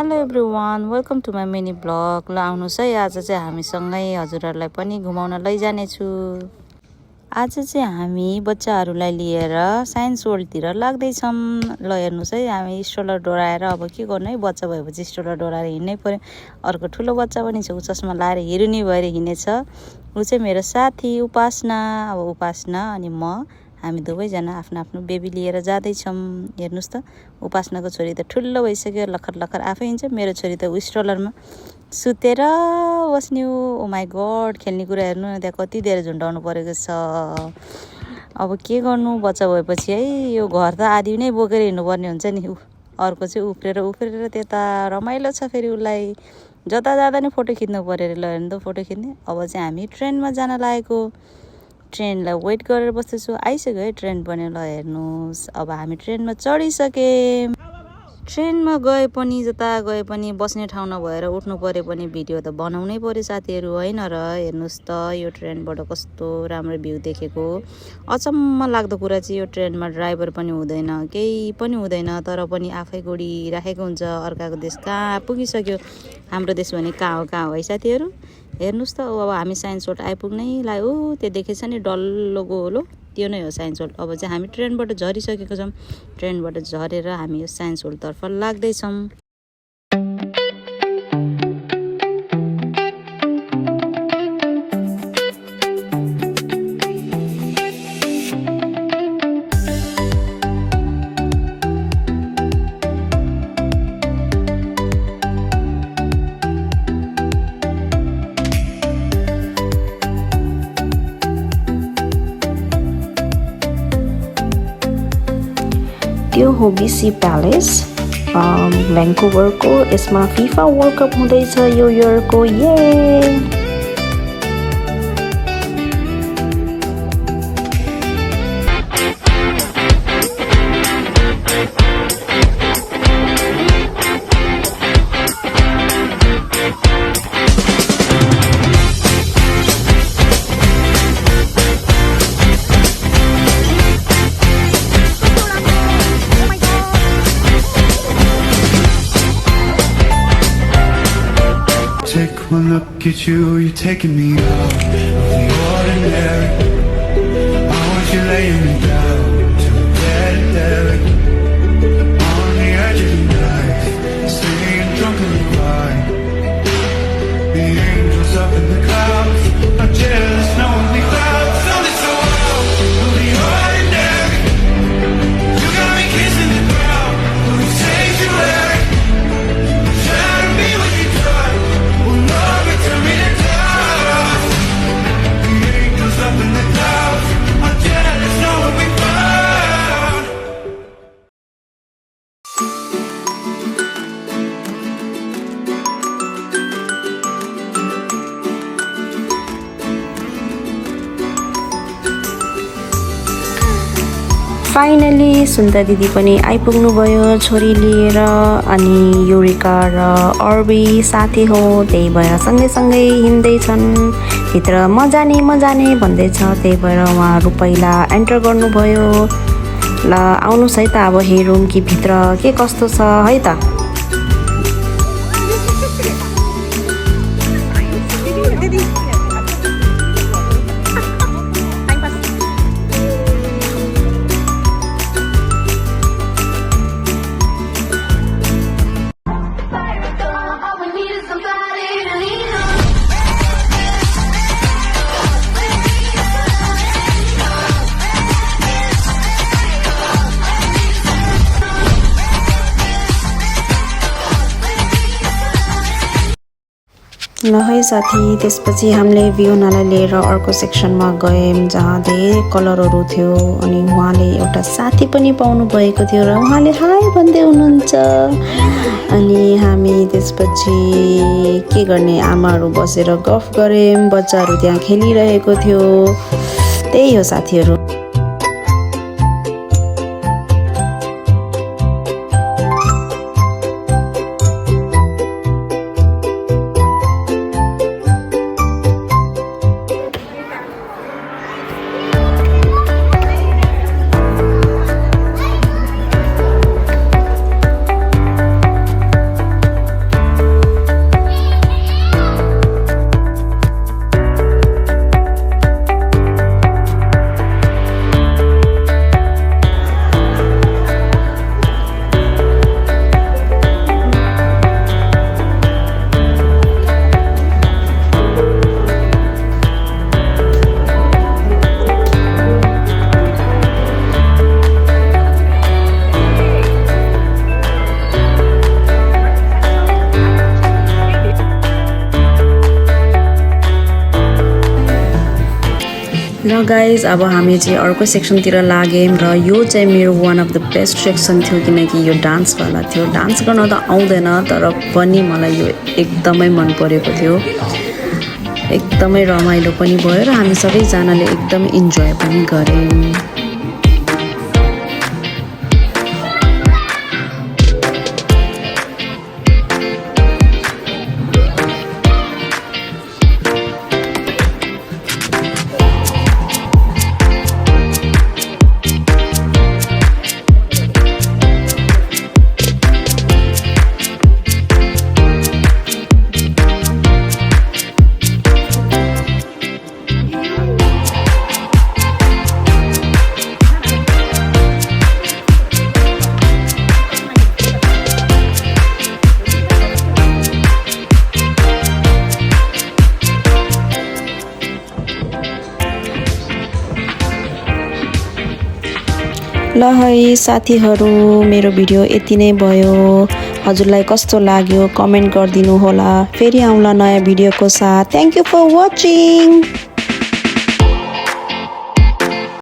Hello everyone, welcome to my mini blog. ल आउनुहोस् है, आज चाहिँ हामीसँगै हजुरहरूलाई पनि घुमाउन लैजानेछु। आज चाहिँ हामी बच्चाहरूलाई लिएर साइन्स वर्ल्डतिर लाग्दैछौँ। ल हेर्नुहोस् है, हामी स्ट्रोलर डोराएर अब के गर्नु है, बच्चा भएपछि स्ट्रोलर डोराएर हिँड्नै पर्यो। अर्को ठुलो बच्चा पनि छ, ऊ चस्मा लाएर हेरुनी भएर हिँडेछ। ऊ चाहिँ मेरो साथी उपासना। अब उपासना अनि म, हामी दुवैजना आफ्नो आफ्नो बेबी लिएर जाँदैछौँ। हेर्नुहोस् त, उपासनाको छोरी त ठुलो भइसक्यो, लखर लखर आफै हिँड्छ। मेरो छोरी त स्ट्रोलरमा सुतेर बस्ने। ओ माई गड, खेल्ने कुरा हेर्नु न, त्यहाँ कति धेरै झुन्डाउनु परेको छ। अब के गर्नु, बच्चा भएपछि है, यो घर त आधी नै बोकेर हिँड्नुपर्ने हुन्छ नि। अर्को चाहिँ उफ्रेर त्यता रमाइलो छ। फेरि उसलाई जता जाँदा नि फोटो खिच्नु पऱ्यो अरे। ल हेर्नु त, फोटो खिच्ने। अब चाहिँ हामी ट्रेनमा जान लागेको, ट्रेनलाई वेट गरेर बस्दैछु। आइसक्यो है ट्रेन पनि। ल हेर्नुहोस्, अब हामी ट्रेनमा चढिसक्यौँ। ट्रेनमा गए पनि, जता गए पनि बस्ने ठाउँ नभएर उठ्नु पऱ्यो पनि भिडियो त बनाउनै पऱ्यो साथीहरू, होइन र। हेर्नुहोस् त, यो ट्रेनबाट कस्तो राम्रो भ्यू देखेको। अचम्म लाग्दो कुरा चाहिँ यो ट्रेनमा ड्राइभर पनि हुँदैन, केही पनि हुँदैन, तर पनि आफै गोडी राखेको हुन्छ। अर्काको देश कहाँ पुगिसक्यो, हाम्रो देश भने कहाँ हो है साथीहरू। हेर्नुहोस् त, अब हामी साइन्स वर्ल्ड आइपुग्नै लाग्यो। त्यो देखेछ नि डल्लो गोलो, त्यो नै हो साइन्स वर्ल्ड। अब चाहिँ हामी ट्रेनबाट झरिसकेको छौँ। ट्रेनबाट झरेर हामी यो साइन्स वर्ल्डतर्फ लाग्दैछौँ। त्यो हो BC प्यालेस, भ्यान्कुभरको। यसमा फिफा वर्ल्ड कप हुँदैछ यो इयरको। ये Take one look at you, you're taking me out of the ordinary. I want you laying me down to a dead on the edge of the night, singing drunkenly crying. The angels up in the clouds are jealous, knowing we clouds only so wild of the ordinary. You got me kissing the ground, the sanctuary. Try to be what you try. Up in the clouds, I'm jealous, know what we found. Finally सुन्दा दिदी पनि आइपुग्नु भयो छोरी लिएर। अनि युरिका र अर्बी साथी हो, त्यही भएर सँगै हिँड्दैछन्। भित्र मजाने भन्दैछ, त्यही भएर उहाँहरू पहिला एन्टर गर्नुभयो। ल आउनुहोस् है त, अब हेरौँ कि भित्र के कस्तो छ है त। ल है साथी, त्यसपछि हामीले भियोनालाई लिएर अर्को सेक्सनमा गयौँ जहाँ धेरै कलरहरू थियो। अनि उहाँले एउटा साथी पनि पाउनु भएको थियो र उहाँले हाई भन्दै हुनुहुन्छ। अनि हामी त्यसपछि के गर्ने, आमाहरू बसेर गफ गऱ्यौँ, बच्चाहरू त्यहाँ खेलिरहेको थियो। त्यही हो साथीहरू। ल गाइज अब हामी चाहिँ अर्को सेक्सनतिर लाग्यौँ र यो चाहिँ मेरो one of the best section थियो किनकि यो डान्सवाला थियो। डान्स गर्न त आउँदैन तर पनि मलाई यो एकदमै मन परेको थियो। एकदमै रमाइलो पनि भयो र हामी सबैजनाले एकदम इन्जोय पनि गऱ्यौँ। ल है साथीहरू, मेरो भिडियो यति नै भयो। हजुरलाई कस्तो लाग्यो कमेन्ट गरिदिनु होला। फेरि आउँला नयाँ भिडियोको साथ। Thank you for watching.